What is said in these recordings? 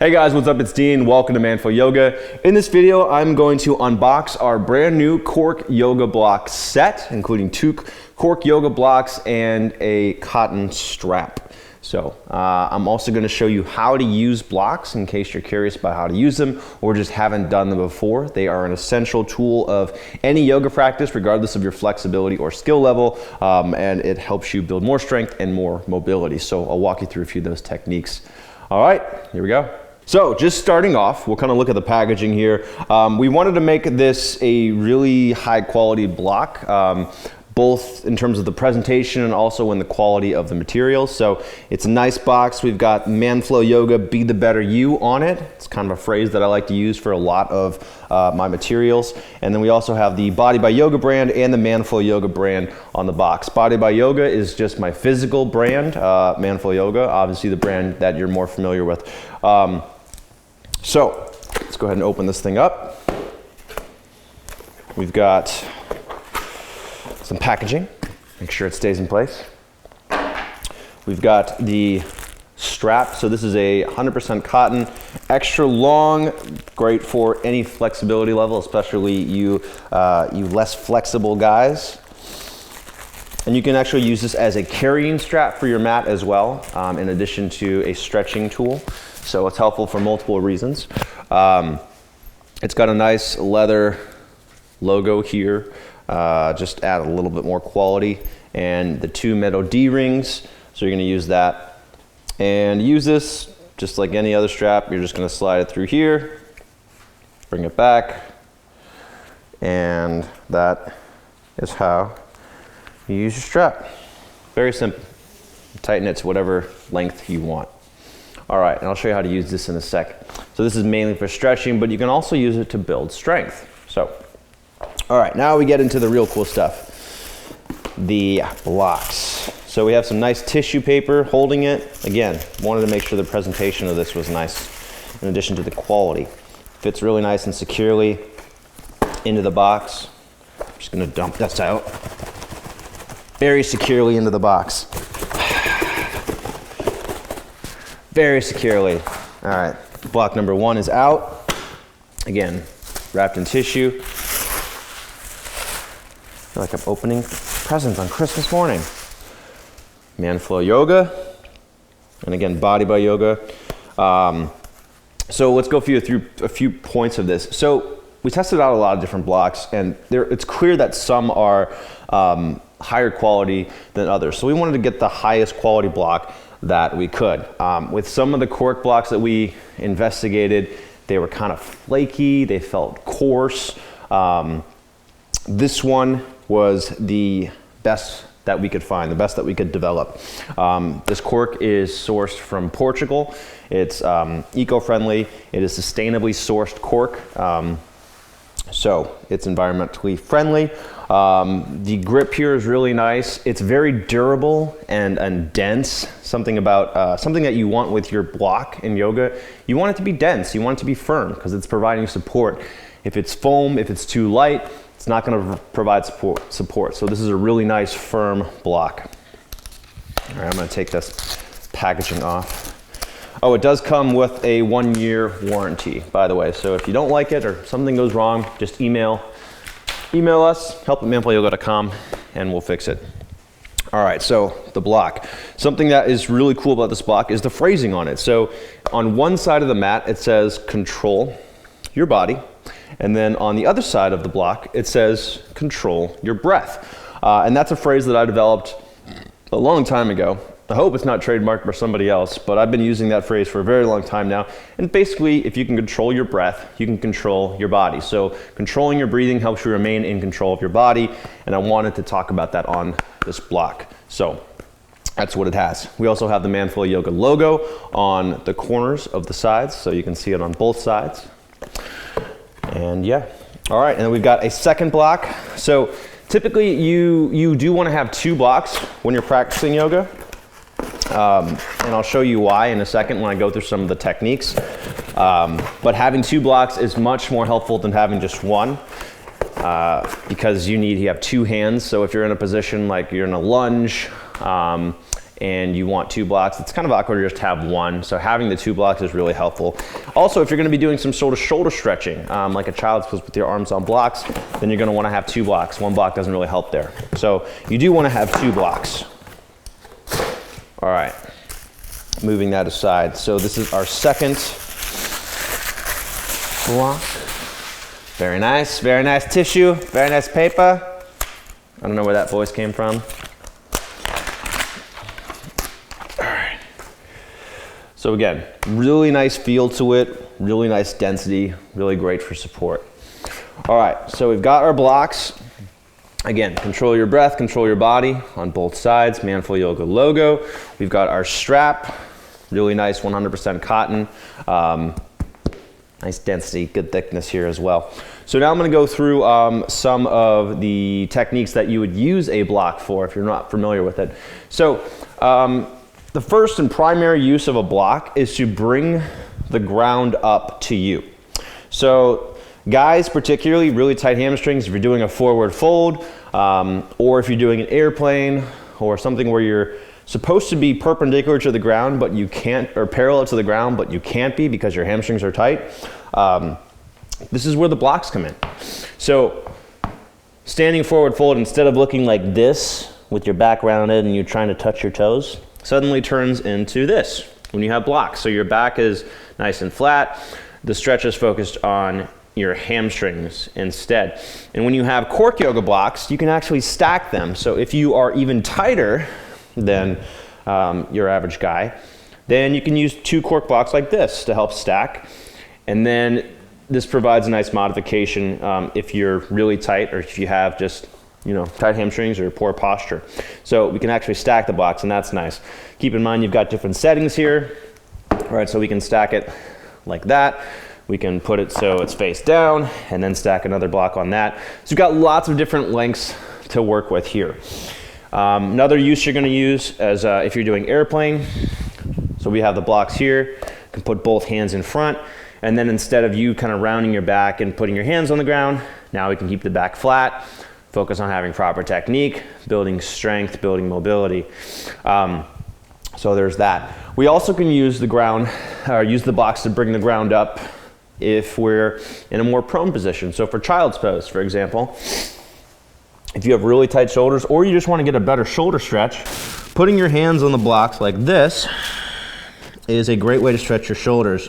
Hey guys, what's up? It's Dean. Welcome to Manful Yoga. In this video, I'm going to unbox our brand new Cork yoga block set, including 2 Cork yoga blocks and a cotton strap. So I'm also going to show you how to use blocks in case you're curious about how to use them or just haven't done them before. They are an essential tool of any yoga practice, regardless of your flexibility or skill level, and it helps you build more strength and more mobility. So I'll walk you through a few of those techniques. All right, here we go. So just starting off, we'll kind of look at the packaging here. We wanted to make this a really high quality block, both in terms of the presentation and also in the quality of the materials. So it's a nice box. We've got Manful Yoga, Be the Better You on it. It's kind of a phrase that I like to use for a lot of my materials. And then we also have the Body by Yoga brand and the Manful Yoga brand on the box. Body by Yoga is just my physical brand. Manful Yoga, obviously the brand that you're more familiar with. So let's go ahead and open this thing up. We've got some packaging, make sure it stays in place. We've got the strap. So this is a 100% cotton, extra long, great for any flexibility level, especially you less flexible guys. And you can actually use this as a carrying strap for your mat as well, in addition to a stretching tool. So it's helpful for multiple reasons. It's got a nice leather logo here, just add a little bit more quality, and the 2 metal D-rings. So you're gonna use that and use this just like any other strap. You're just gonna slide it through here, bring it back, and that is how you use your strap. Very simple. Tighten it to whatever length you want. All right, and I'll show you how to use this in a second. So this is mainly for stretching, but you can also use it to build strength. So, all right, now we get into the real cool stuff. The blocks. So we have some nice tissue paper holding it. Again, wanted to make sure the presentation of this was nice, in addition to the quality. Fits really nice and securely into the box. I'm just gonna dump this out. Very securely into the box. Very securely. All right, block number 1 is out. Again, wrapped in tissue. I feel like I'm opening presents on Christmas morning. Manful Yoga, and again, Body by Yoga. So let's go through a few points of this. So we tested out a lot of different blocks, and it's clear that some are higher quality than others. So we wanted to get the highest quality block that we could. With some of the Cork blocks that we investigated, they were kind of flaky, they felt coarse. This one was the best that we could find, the best that we could develop. This Cork is sourced from Portugal. It's eco-friendly, it is sustainably sourced Cork. So it's environmentally friendly. The grip here is really nice. It's very durable and dense. Something that you want with your block in yoga. You want it to be dense. You want it to be firm because it's providing support. If it's foam, if it's too light, it's not going to provide support. So this is a really nice firm block. All right, I'm going to take this packaging off. Oh, it does come with a 1-year warranty, by the way. So if you don't like it or something goes wrong, just email us, help@manfulyoga.com, and we'll fix it. All right, so the block. Something that is really cool about this block is the phrasing on it. So on one side of the mat, it says control your body. And then on the other side of the block, it says control your breath. And that's a phrase that I developed a long time ago. I hope it's not trademarked by somebody else, but I've been using that phrase for a very long time now. And basically, if you can control your breath, you can control your body. So controlling your breathing helps you remain in control of your body. And I wanted to talk about that on this block. So that's what it has. We also have the Manful Yoga logo on the corners of the sides, so you can see it on both sides. And yeah, all right, and then we've got a second block. So typically you do want to have 2 blocks when you're practicing yoga. And I'll show you why in a second when I go through some of the techniques. But having 2 blocks is much more helpful than having just 1, because you have 2 hands. So if you're in a position like you're in a lunge, and you want 2 blocks, it's kind of awkward to just have one. So having the 2 blocks is really helpful. Also, if you're gonna be doing some sort of shoulder stretching, like a child's pose with your arms on blocks, then you're gonna wanna have 2 blocks. 1 block doesn't really help there. So you do wanna have 2 blocks. All right, moving that aside. So this is our second block. Very nice tissue, very nice paper. I don't know where that voice came from. So again, really nice feel to it, really nice density, really great for support. All right, so we've got our blocks. Again, control your breath, control your body on both sides, Manful Yoga logo. We've got our strap, really nice 100% cotton. Nice density, good thickness here as well. So now I'm gonna go through some of the techniques that you would use a block for if you're not familiar with it. So, the first and primary use of a block is to bring the ground up to you. So guys, particularly really tight hamstrings, if you're doing a forward fold, or if you're doing an airplane or something where you're supposed to be perpendicular to the ground, but you can't, or parallel to the ground, but you can't be because your hamstrings are tight, this is where the blocks come in. So standing forward fold, instead of looking like this with your back rounded and you're trying to touch your toes, suddenly turns into this when you have blocks. So your back is nice and flat. The stretch is focused on your hamstrings instead. And when you have Cork yoga blocks, you can actually stack them. So if you are even tighter than your average guy, then you can use 2 Cork blocks like this to help stack. And then this provides a nice modification if you're really tight or if you have just tight hamstrings or poor posture. So we can actually stack the blocks, and that's nice. Keep in mind you've got different settings here. All right, so we can stack it like that. We can put it so it's face down and then stack another block on that. So you've got lots of different lengths to work with here. Another use you're gonna use is if you're doing airplane. So we have the blocks here. You can put both hands in front, and then instead of you kind of rounding your back and putting your hands on the ground, now we can keep the back flat. Focus on having proper technique, building strength, building mobility. So there's that. We also can use the ground, or use the blocks to bring the ground up if we're in a more prone position. So for child's pose, for example, if you have really tight shoulders or you just want to get a better shoulder stretch, putting your hands on the blocks like this is a great way to stretch your shoulders,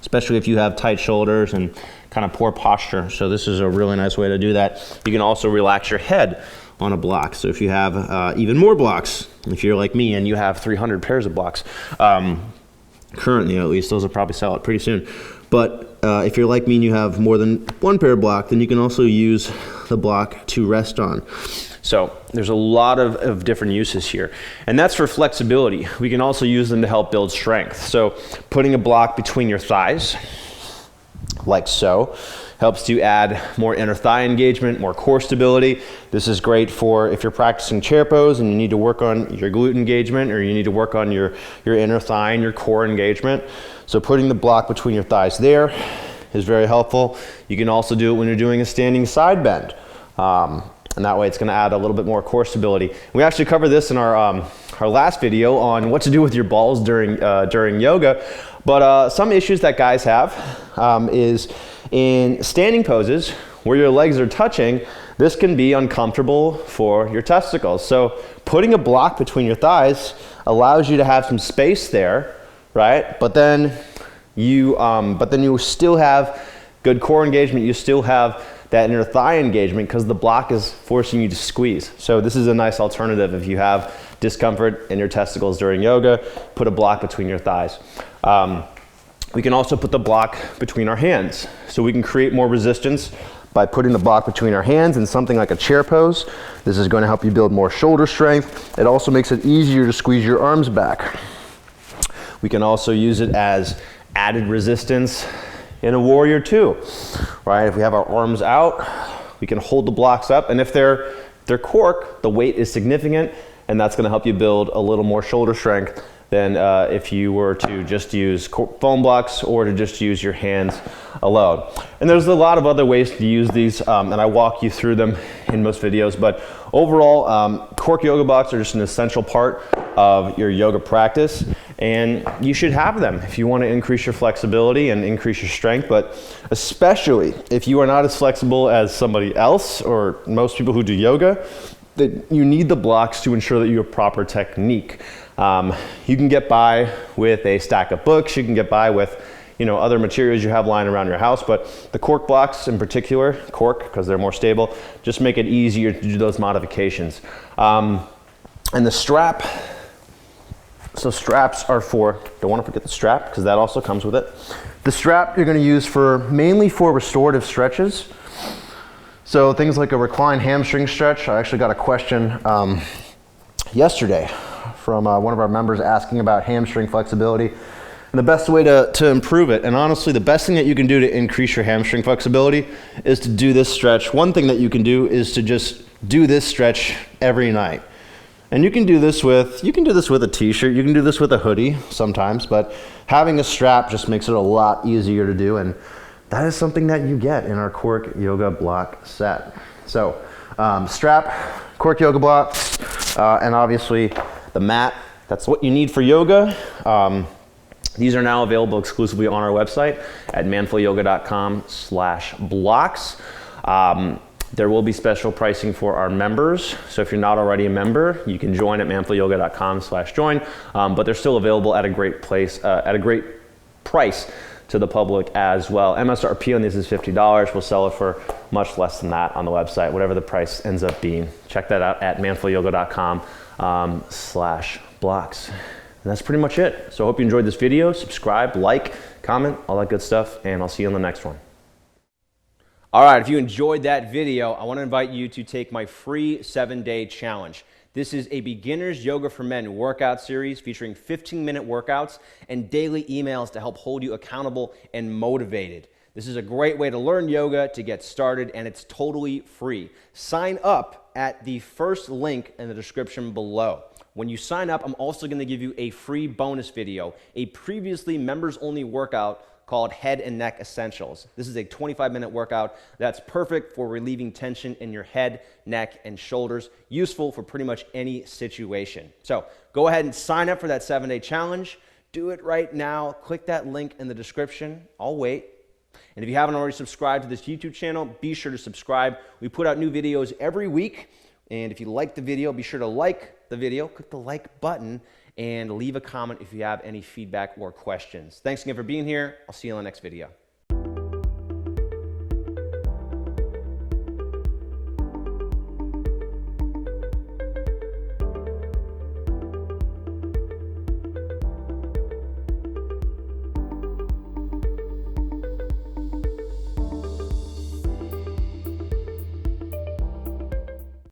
especially if you have tight shoulders and kind of poor posture. So this is a really nice way to do that. You can also relax your head on a block. So if you have even more blocks, if you're like me and you have 300 pairs of blocks, currently at least, those will probably sell out pretty soon. But if you're like me and you have more than 1 pair of block, then you can also use the block to rest on. So there's a lot of different uses here. And that's for flexibility. We can also use them to help build strength. So putting a block between your thighs, like so, helps to add more inner thigh engagement, more core stability. This is great for if you're practicing chair pose and you need to work on your glute engagement, or you need to work on your inner thigh and your core engagement. So putting the block between your thighs there is very helpful. You can also do it when you're doing a standing side bend. And that way it's gonna add a little bit more core stability. We actually covered this in our last video on what to do with your balls during yoga. But some issues that guys have is in standing poses where your legs are touching, this can be uncomfortable for your testicles. So putting a block between your thighs allows you to have some space there, right? But then you still have good core engagement. You still have that inner thigh engagement because the block is forcing you to squeeze. So this is a nice alternative if you have discomfort in your testicles during yoga. Put a block between your thighs. We can also put the block between our hands. So we can create more resistance by putting the block between our hands in something like a chair pose. This is going to help you build more shoulder strength. It also makes it easier to squeeze your arms back. We can also use it as added resistance in a warrior two, right? If we have our arms out, we can hold the blocks up, and if they're cork, the weight is significant, and that's going to help you build a little more shoulder strength than if you were to just use foam blocks or to just use your hands alone. And there's a lot of other ways to use these, and I walk you through them in most videos, but overall, Cork yoga blocks are just an essential part of your yoga practice, and you should have them if you want to increase your flexibility and increase your strength, but especially if you are not as flexible as somebody else or most people who do yoga, that you need the blocks to ensure that you have proper technique. You can get by with a stack of books, you can get by with other materials you have lying around your house, but the cork blocks in particular, cork because they're more stable, just make it easier to do those modifications. And the strap, so straps are for, don't want to forget the strap because that also comes with it. The strap you're going to use mainly for restorative stretches. So things like a reclined hamstring stretch. I actually got a question yesterday from one of our members asking about hamstring flexibility and the best way to improve it. And honestly, the best thing that you can do to increase your hamstring flexibility is to do this stretch. One thing that you can do is to just do this stretch every night. And you can do this with a t-shirt, you can do this with a hoodie sometimes, but having a strap just makes it a lot easier to do, and that is something that you get in our Cork yoga block set. So strap, Cork yoga blocks, and obviously the mat. That's what you need for yoga. These are now available exclusively on our website at manfulyoga.com/blocks. There will be special pricing for our members. So if you're not already a member, you can join at manfulyoga.com/join, but they're still available at a great price to the public as well. MSRP on this is $50. We'll sell it for much less than that on the website, whatever the price ends up being. Check that out at manfulyoga.com/blocks. And that's pretty much it. So I hope you enjoyed this video. Subscribe, like, comment, all that good stuff, and I'll see you on the next one. All right, if you enjoyed that video, I want to invite you to take my free 7-day challenge. This is a beginner's yoga for men workout series featuring 15-minute workouts and daily emails to help hold you accountable and motivated. This is a great way to learn yoga, to get started, and it's totally free. Sign up at the first link in the description below. When you sign up, I'm also going to give you a free bonus video, a previously members-only workout called Head and Neck Essentials. This is a 25-minute workout that's perfect for relieving tension in your head, neck, and shoulders, useful for pretty much any situation. So go ahead and sign up for that 7-day challenge. Do it right now. Click that link in the description. I'll wait. And if you haven't already subscribed to this YouTube channel, be sure to subscribe. We put out new videos every week. And if you like the video, be sure to like the video, click the like button, and leave a comment if you have any feedback or questions. Thanks again for being here. I'll see you on the next video.